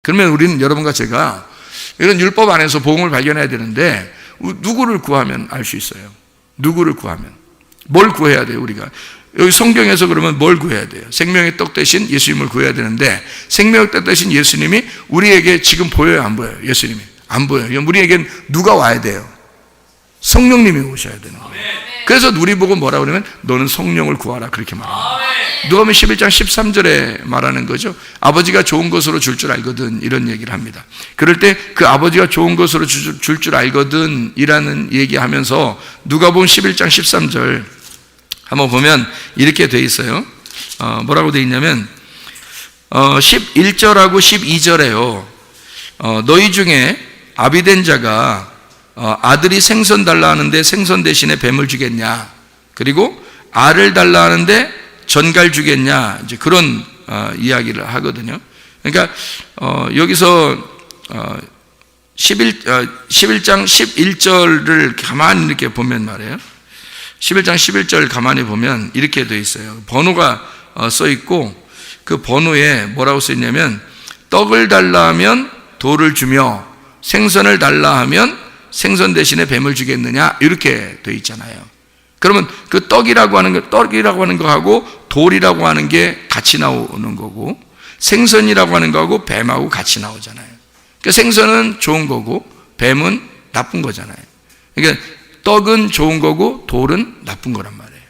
그러면 우리는 여러분과 제가 이런 율법 안에서 복음을 발견해야 되는데 누구를 구하면 알 수 있어요? 누구를 구하면? 뭘 구해야 돼요, 우리가? 여기 성경에서 그러면 뭘 구해야 돼요? 생명의 떡 대신 예수님을 구해야 되는데 생명의 떡 대신 예수님이 우리에게 지금 보여요, 안 보여요? 예수님이 안 보여요. 우리에겐 누가 와야 돼요? 성령님이 오셔야 되는 거예요. 그래서 우리 보고 뭐라 그러면 너는 성령을 구하라 그렇게 말합니다. 누가복음 11장 13절에 말하는 거죠. 아버지가 좋은 것으로 줄 줄 알거든, 이런 얘기를 합니다. 그럴 때 그 아버지가 좋은 것으로 줄 줄 알거든 이라는 얘기하면서 누가복음 11장 13절 한번 보면 이렇게 돼 있어요. 뭐라고 돼 있냐면 11절하고 12절에요. 너희 중에 아비된 자가 아들이 생선 달라 하는데 생선 대신에 뱀을 주겠냐? 그리고 알을 달라 하는데 전갈 주겠냐? 이제 그런 이야기를 하거든요. 그러니까 여기서 11장 11절을 가만히 이렇게 보면 말이에요. 11장 11절 가만히 보면 이렇게 되어 있어요. 번호가 써 있고 그 번호에 뭐라고 써 있냐면 떡을 달라 하면 돌을 주며 생선을 달라 하면 생선 대신에 뱀을 주겠느냐 이렇게 되어 있잖아요. 그러면 그 떡이라고 하는 거하고 돌이라고 하는 게 같이 나오는 거고 생선이라고 하는 거하고 뱀하고 같이 나오잖아요. 그러니까 생선은 좋은 거고 뱀은 나쁜 거잖아요. 그러니까 떡은 좋은 거고 돌은 나쁜 거란 말이에요.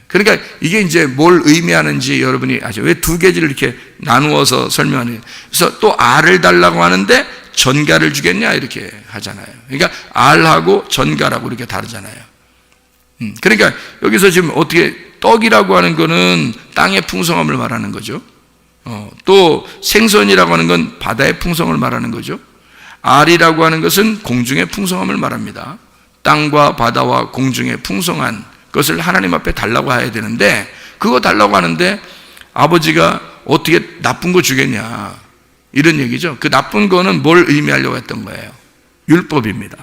그러니까 이게 이제 뭘 의미하는지 여러분이 아죠. 왜 두 개지를 이렇게 나누어서 설명하는. 그래서 또 알을 달라고 하는데 전갈을 주겠냐 이렇게 하잖아요. 그러니까 알하고 전갈하고 이렇게 다르잖아요. 그러니까 여기서 지금 어떻게 떡이라고 하는 거는 땅의 풍성함을 말하는 거죠. 또 생선이라고 하는 건 바다의 풍성을 말하는 거죠. 알이라고 하는 것은 공중의 풍성함을 말합니다. 땅과 바다와 공중의 풍성한 것을 하나님 앞에 달라고 해야 되는데 그거 달라고 하는데 아버지가 어떻게 나쁜 거 주겠냐 이런 얘기죠. 그 나쁜 거는 뭘 의미하려고 했던 거예요? 율법입니다.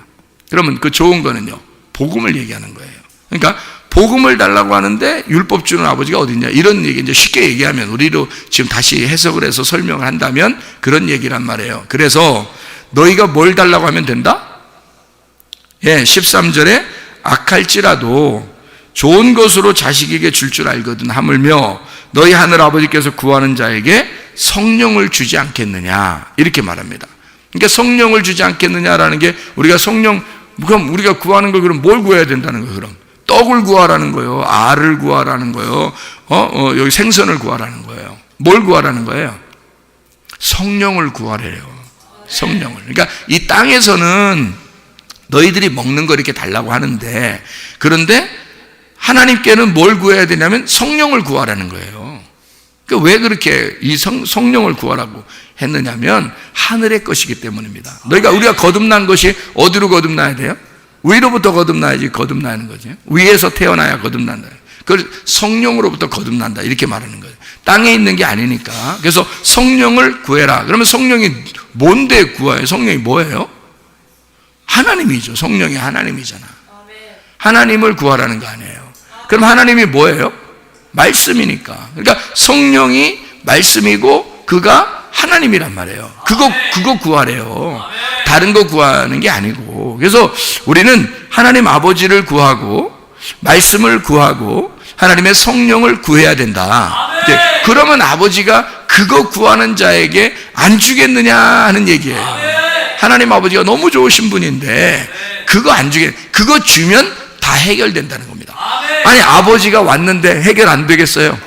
그러면 그 좋은 거는요, 복음을 얘기하는 거예요. 그러니까 복음을 달라고 하는데 율법 주는 아버지가 어디 있냐 이런 얘기. 이제 쉽게 얘기하면 우리로 지금 다시 해석을 해서 설명을 한다면 그런 얘기란 말이에요. 그래서 너희가 뭘 달라고 하면 된다? 13절에 악할지라도 좋은 것으로 자식에게 줄 줄 알거든 하물며 너희 하늘 아버지께서 구하는 자에게 성령을 주지 않겠느냐 이렇게 말합니다. 그러니까 성령을 주지 않겠느냐라는 게 우리가 성령, 그럼 우리가 구하는 거 그럼 뭘 구해야 된다는 거예요? 그럼 떡을 구하라는 거예요? 알을 구하라는 거예요? 여기 생선을 구하라는 거예요? 뭘 구하라는 거예요? 성령을 구하래요. 성령을. 그러니까 이 땅에서는 너희들이 먹는 거 이렇게 달라고 하는데 그런데 하나님께는 뭘 구해야 되냐면 성령을 구하라는 거예요. 그러니까 왜 그렇게 이 성령을 구하라고 했느냐면 하늘의 것이기 때문입니다. 우리가 거듭난 것이 어디로 거듭나야 돼요? 위로부터 거듭나야지 거듭나는 거죠. 위에서 태어나야 거듭난다. 그걸 성령으로부터 거듭난다 이렇게 말하는 거예요. 땅에 있는 게 아니니까. 그래서 성령을 구해라. 그러면 성령이 뭔데 구해요? 성령이 뭐예요? 하나님이죠. 성령이 하나님이잖아. 하나님을 구하라는 거 아니에요. 그럼 하나님이 뭐예요? 말씀이니까. 그러니까 성령이 말씀이고 그가 하나님이란 말이에요. 그거 구하래요. 다른 거 구하는 게 아니고. 그래서 우리는 하나님 아버지를 구하고 말씀을 구하고 하나님의 성령을 구해야 된다. 그러면 아버지가 그거 구하는 자에게 안 주겠느냐 하는 얘기예요. 하나님 아버지가 너무 좋으신 분인데 그거 안 그거 주면 다 해결된다는 겁니다. 아니 아버지가 왔는데 해결 안 되겠어요?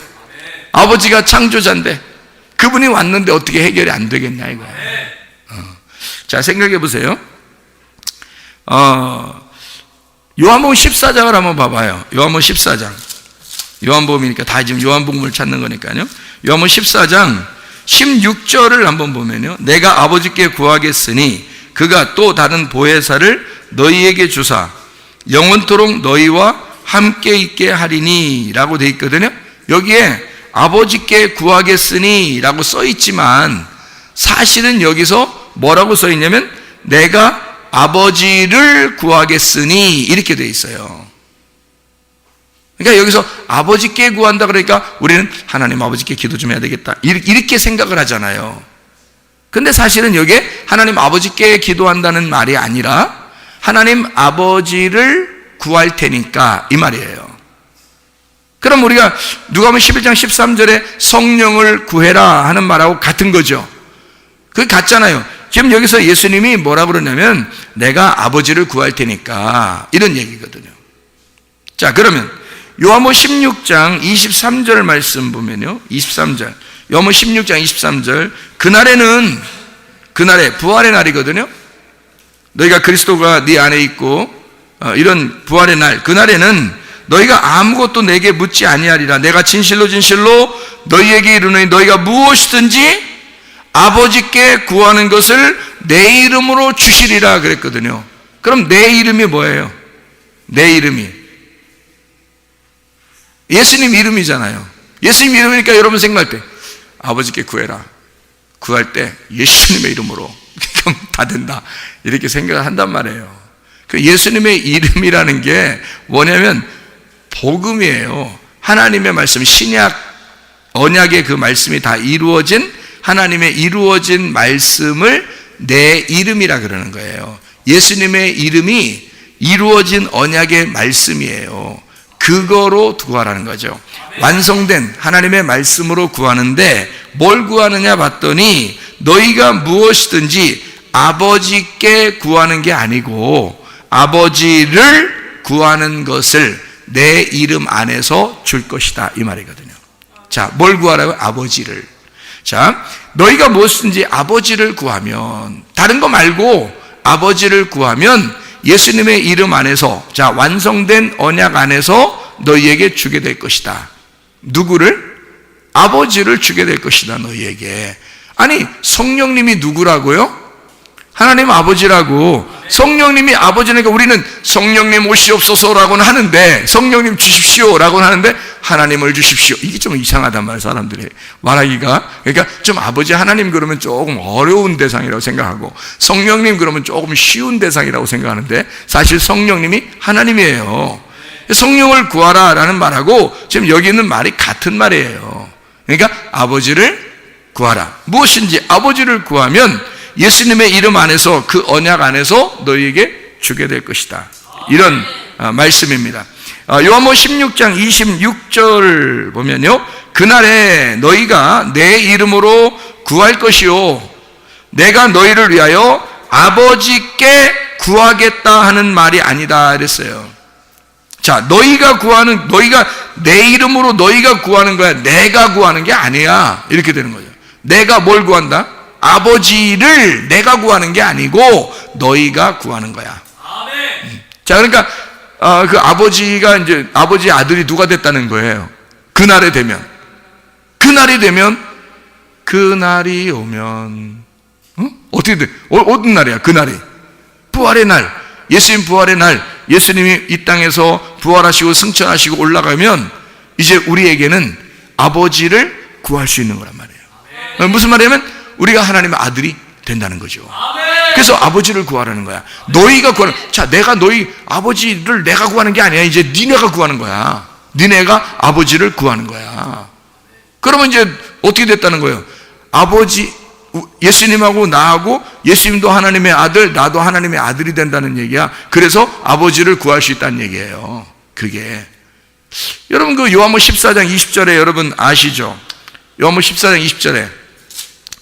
아버지가 창조자인데 그분이 왔는데 어떻게 해결이 안 되겠냐 이거예요. 자, 생각해 보세요. 요한복음 14장을 한번 봐봐요. 요한복음 14장. 요한복음이니까 다 지금 요한복음을 찾는 거니까요. 요한복음 14장 16절을 한번 보면요. 내가 아버지께 구하겠으니 그가 또 다른 보혜사를 너희에게 주사 영원토록 너희와 함께 있게 하리니 라고 되어 있거든요. 여기에 아버지께 구하겠으니 라고 써 있지만 사실은 여기서 뭐라고 써 있냐면 내가 아버지를 구하겠으니 이렇게 되어 있어요. 그러니까 여기서 아버지께 구한다 그러니까 우리는 하나님 아버지께 기도 좀 해야 되겠다 이렇게 생각을 하잖아요. 근데 사실은 여기에 하나님 아버지께 기도한다는 말이 아니라 하나님 아버지를 구할 테니까 이 말이에요. 그럼 우리가 누가복음 11장 13절에 성령을 구해라 하는 말하고 같은 거죠. 그게 같잖아요. 지금 여기서 예수님이 뭐라 그러냐면 내가 아버지를 구할 테니까 이런 얘기거든요. 자, 그러면 요한복음 16장 23절 말씀 보면요, 23절 요한복음 16장 23절 그날에 부활의 날이거든요. 너희가 그리스도가 네 안에 있고 이런 부활의 날, 그날에는 너희가 아무것도 내게 묻지 아니하리라. 내가 진실로 너희에게 이르노니 너희가 무엇이든지 아버지께 구하는 것을 내 이름으로 주시리라 그랬거든요. 그럼 내 이름이 뭐예요? 내 이름이 예수님 이름이잖아요. 예수님 이름이니까 여러분 생각할 때 아버지께 구해라. 구할 때 예수님의 이름으로 그럼 다 된다 이렇게 생각을 한단 말이에요. 그 예수님의 이름이라는 게 뭐냐면 복음이에요. 하나님의 말씀, 신약 언약의 그 말씀이 다 이루어진 하나님의 이루어진 말씀을 내 이름이라 그러는 거예요. 예수님의 이름이 이루어진 언약의 말씀이에요. 그거로 구하라는 거죠. 완성된 하나님의 말씀으로 구하는데 뭘 구하느냐 봤더니 너희가 무엇이든지 아버지께 구하는 게 아니고 아버지를 구하는 것을 내 이름 안에서 줄 것이다 이 말이거든요. 자, 뭘 구하라고요? 아버지를. 자, 너희가 무엇이든지 아버지를 구하면, 다른 거 말고 아버지를 구하면 예수님의 이름 안에서, 자, 완성된 언약 안에서 너희에게 주게 될 것이다. 누구를? 아버지를 주게 될 것이다 너희에게. 아니, 성령님이 누구라고요? 하나님 아버지라고. 성령님이 아버지니까 우리는 성령님 오시옵소서라고는 하는데, 성령님 주십시오라고는 하는데 하나님을 주십시오, 이게 좀 이상하단 말이에요. 사람들이 말하기가. 그러니까 좀 아버지 하나님 그러면 조금 어려운 대상이라고 생각하고 성령님 그러면 조금 쉬운 대상이라고 생각하는데 사실 성령님이 하나님이에요. 성령을 구하라 라는 말하고 지금 여기 있는 말이 같은 말이에요. 그러니까 아버지를 구하라. 무엇인지 아버지를 구하면 예수님의 이름 안에서, 그 언약 안에서 너희에게 주게 될 것이다, 이런 말씀입니다. 요한복음 16장 26절 보면요, 그날에 너희가 내 이름으로 구할 것이요 내가 너희를 위하여 아버지께 구하겠다 하는 말이 아니다 이랬어요. 자, 너희가 내 이름으로 너희가 구하는 거야. 내가 구하는 게 아니야. 이렇게 되는 거죠. 내가 뭘 구한다? 아버지를 내가 구하는 게 아니고 너희가 구하는 거야. 자, 그러니까 그 아버지가 이제 아버지의 아들이 누가 됐다는 거예요. 그날이 되면 그날이 오면 어떻게 돼? 어떤 날이야? 그날이 부활의 날, 예수님 부활의 날, 예수님이 이 땅에서 부활하시고 승천하시고 올라가면 이제 우리에게는 아버지를 구할 수 있는 거란 말이에요. 무슨 말이냐면 우리가 하나님의 아들이 된다는 거죠. 그래서 아버지를 구하라는 거야. 너희가 구하는, 자, 너희 아버지를 내가 구하는 게 아니야. 이제 니네가 구하는 거야. 니네가 아버지를 구하는 거야. 그러면 이제 어떻게 됐다는 거예요? 아버지, 예수님하고 나하고 예수님도 하나님의 아들, 나도 하나님의 아들이 된다는 얘기야. 그래서 아버지를 구할 수 있다는 얘기예요. 그게. 여러분 그 요한복음 14장 20절에 여러분 아시죠? 요한복음 14장 20절에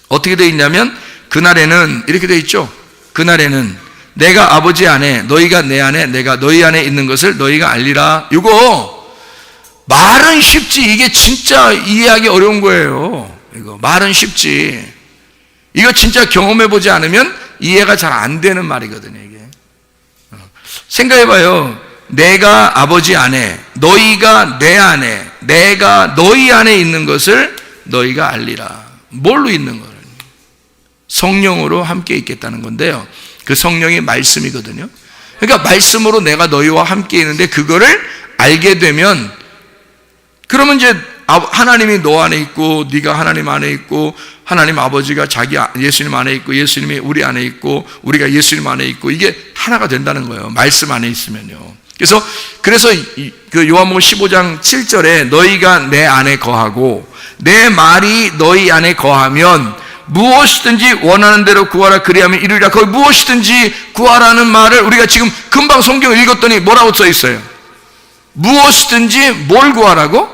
어떻게 되어 있냐면 그날에는 이렇게 되어 있죠. 그날에는 내가 아버지 안에, 너희가 내 안에, 내가 너희 안에 있는 것을 너희가 알리라. 이거 말은 쉽지, 이게 진짜 이해하기 어려운 거예요. 이거 말은 쉽지, 이거 진짜 경험해보지 않으면 이해가 잘 안 되는 말이거든요. 이게 생각해봐요. 내가 아버지 안에, 너희가 내 안에, 내가 너희 안에 있는 것을 너희가 알리라. 뭘로 있는 거예요? 성령으로 함께 있겠다는 건데요, 그 성령이 말씀이거든요. 그러니까 말씀으로 내가 너희와 함께 있는데 그거를 알게 되면, 그러면 이제 하나님이 너 안에 있고 네가 하나님 안에 있고 하나님 아버지가 예수님 안에 있고 예수님이 우리 안에 있고 우리가 예수님 안에 있고 이게 하나가 된다는 거예요. 말씀 안에 있으면요. 그래서 그 요한복음 15장 7절에 너희가 내 안에 거하고 내 말이 너희 안에 거하면 무엇이든지 원하는 대로 구하라 그리하면 이루리라. 거기 무엇이든지 구하라는 말을 우리가 지금 금방 성경을 읽었더니 뭐라고 써 있어요? 무엇이든지 뭘 구하라고?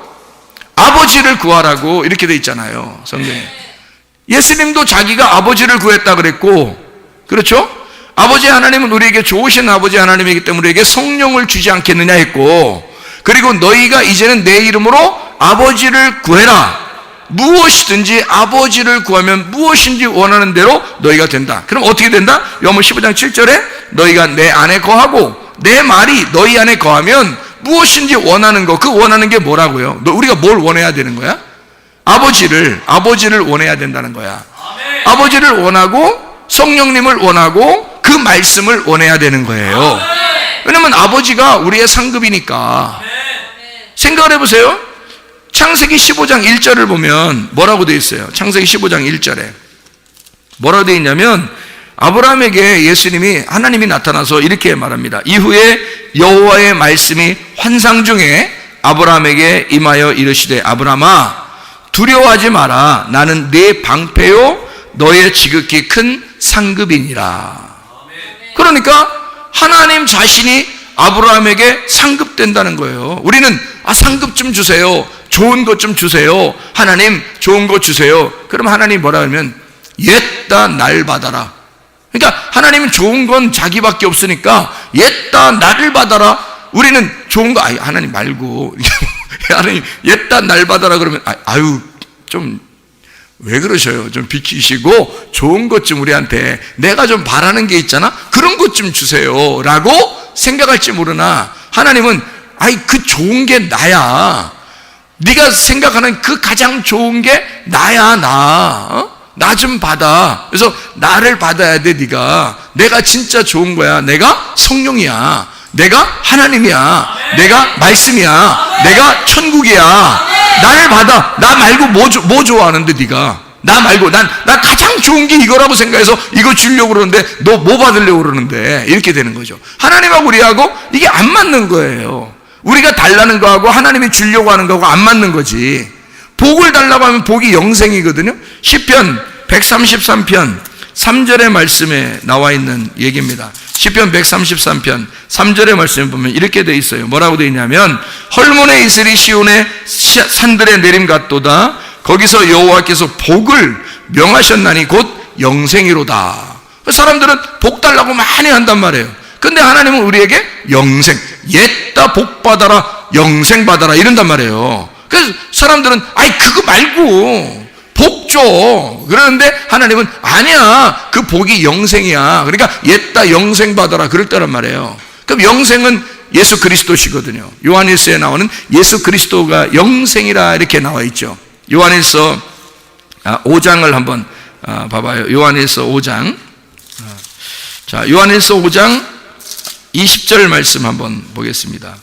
아버지를 구하라고 이렇게 돼 있잖아요, 성경에. 예수님도 자기가 아버지를 구했다 그랬고, 그렇죠? 아버지 하나님은 우리에게 좋으신 아버지 하나님이기 때문에 우리에게 성령을 주지 않겠느냐 했고, 그리고 너희가 이제는 내 이름으로 아버지를 구해라. 무엇이든지 아버지를 구하면 무엇인지 원하는 대로 너희가 된다. 그럼 어떻게 된다? 요한복음 15장 7절에 너희가 내 안에 거하고 내 말이 너희 안에 거하면 무엇인지 원하는 거, 그 원하는 게 뭐라고요? 우리가 뭘 원해야 되는 거야? 아버지를 원해야 된다는 거야. 아멘. 아버지를 원하고 성령님을 원하고 그 말씀을 원해야 되는 거예요. 아멘. 왜냐면 아버지가 우리의 상급이니까. 아멘. 생각을 해보세요. 창세기 15장 1절을 보면 뭐라고 되어 있어요? 창세기 15장 1절에 뭐라고 되어 있냐면, 아브라함에게 예수님이, 하나님이 나타나서 이렇게 말합니다. 이후에 여호와의 말씀이 환상 중에 아브라함에게 임하여 이르시되 아브라함아 두려워하지 마라. 나는 네 방패요 너의 지극히 큰 상급이니라. 그러니까 하나님 자신이 아브라함에게 상급된다는 거예요. 우리는 상급 좀 주세요, 좋은 것 좀 주세요, 하나님 좋은 것 주세요. 그럼 하나님 뭐라 하면 옛다 날 받아라. 그러니까 하나님은 좋은 건 자기밖에 없으니까 옛다 나를 받아라. 우리는 좋은 거 하나님 말고 하나님 옛다 날 받아라 그러면 좀 왜 그러셔요? 좀 비키시고 좋은 것 좀 우리한테, 내가 좀 바라는 게 있잖아, 그런 것 좀 주세요 라고 생각할지 모르나, 하나님은 그 좋은 게 나야. 네가 생각하는 그 가장 좋은 게 나야. 나 좀 받아. 그래서 나를 받아야 돼. 내가 진짜 좋은 거야. 내가 성령이야, 내가 하나님이야, 내가 말씀이야, 내가 천국이야. 나를 받아. 나 말고 뭐 좋아하는데 네가? 나 말고 나 가장 좋은 게 이거라고 생각해서 이거 주려고 그러는데 너 뭐 받으려고 그러는데, 이렇게 되는 거죠. 하나님하고 우리하고 이게 안 맞는 거예요. 우리가 달라는 거하고 하나님이 주려고 하는 거하고 안 맞는 거지. 복을 달라고 하면 복이 영생이거든요. 시편 133편 3절의 말씀에 나와 있는 얘기입니다. 시편 133편 3절의 말씀에 보면 이렇게 돼 있어요. 뭐라고 돼 있냐면, 헐몬의 이슬이 시온의 산들에 내림 같도다. 거기서 여호와께서 복을 명하셨나니 곧 영생이로다. 사람들은 복 달라고 많이 한단 말이에요. 근데 하나님은 우리에게 영생, 옛다 복 받아라, 영생 받아라 이런단 말이에요. 그래서 사람들은 그거 말고 복 줘 그러는데, 하나님은 아니야, 그 복이 영생이야. 그러니까 옛다 영생 받아라 그럴 때란 말이에요. 그럼 영생은 예수 그리스도시거든요. 요한일서에 나오는 예수 그리스도가 영생이라 이렇게 나와 있죠. 요한일서 5장을 한번 봐봐요. 요한일서 5장. 자, 요한일서 5장 20절 말씀 한번 보겠습니다.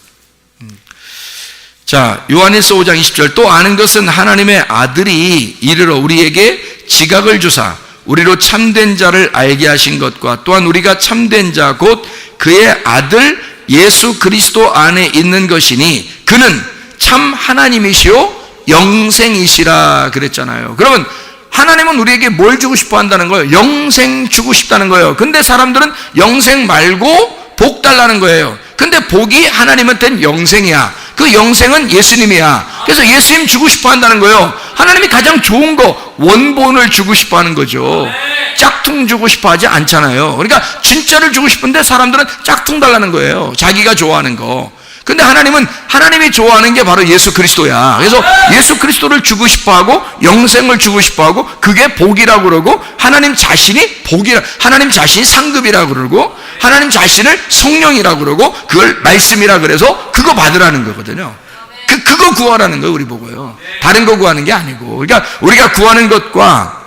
자, 요한일서 5장 20절. 또 아는 것은 하나님의 아들이 이르러 우리에게 지각을 주사 우리로 참된 자를 알게 하신 것과, 또한 우리가 참된 자 곧 그의 아들 예수 그리스도 안에 있는 것이니 그는 참 하나님이시요 영생이시라 그랬잖아요. 그러면 하나님은 우리에게 뭘 주고 싶어 한다는 거예요? 영생 주고 싶다는 거예요. 근데 사람들은 영생 말고 복 달라는 거예요. 근데 복이 하나님한테는 영생이야. 그 영생은 예수님이야. 그래서 예수님 주고 싶어 한다는 거예요. 하나님이 가장 좋은 거, 원본을 주고 싶어 하는 거죠. 짝퉁 주고 싶어 하지 않잖아요. 그러니까 진짜를 주고 싶은데 사람들은 짝퉁 달라는 거예요. 자기가 좋아하는 거. 근데 하나님은, 하나님이 좋아하는 게 바로 예수 그리스도야. 그래서 예수 그리스도를 주고 싶어 하고 영생을 주고 싶어 하고, 그게 복이라고 그러고, 하나님 자신이 복이라, 하나님 자신이 상급이라고 그러고, 하나님 자신을 성령이라고 그러고, 그걸 말씀이라 그래서 그거 받으라는 거거든요. 그거 구하라는 거예요, 우리 보고요. 다른 거 구하는 게 아니고. 그러니까 우리가 구하는 것과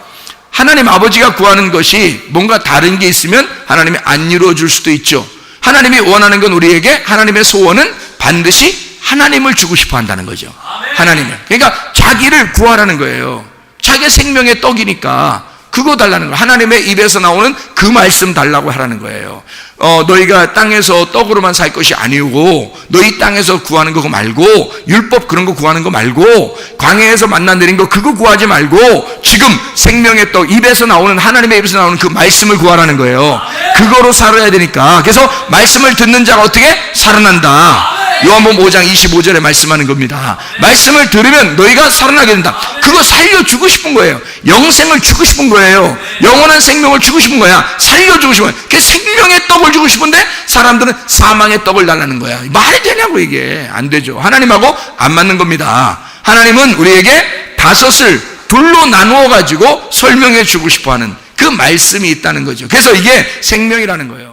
하나님 아버지가 구하는 것이 뭔가 다른 게 있으면 하나님이 안 이루어 줄 수도 있죠. 하나님이 원하는 건, 우리에게 하나님의 소원은 반드시 하나님을 주고 싶어 한다는 거죠. 하나님을. 그러니까 자기를 구하라는 거예요. 자기 생명의 떡이니까 그거 달라는 거예요. 하나님의 입에서 나오는 그 말씀 달라고 하라는 거예요. 너희가 땅에서 떡으로만 살 것이 아니고 너희 땅에서 구하는 거 그거 말고 율법 그런 거 구하는 거 말고 광야에서 만나 내린 거 그거 구하지 말고 지금 생명의 떡 입에서 나오는 하나님의 입에서 나오는 그 말씀을 구하라는 거예요. 그거로 살아야 되니까. 그래서 말씀을 듣는 자가 어떻게 살아난다. 요한복음 5장 25절에 말씀하는 겁니다. 말씀을 들으면 너희가 살아나게 된다. 그거 살려주고 싶은 거예요. 영생을 주고 싶은 거예요. 영원한 생명을 주고 싶은 거야. 살려주고 싶은 거야. 그 생명의 떡을 주고 싶은데 사람들은 사망의 떡을 달라는 거야. 말이 되냐고. 이게 안 되죠. 하나님하고 안 맞는 겁니다. 하나님은 우리에게 다섯을 둘로 나누어 가지고 설명해 주고 싶어 하는 그 말씀이 있다는 거죠. 그래서 이게 생명이라는 거예요.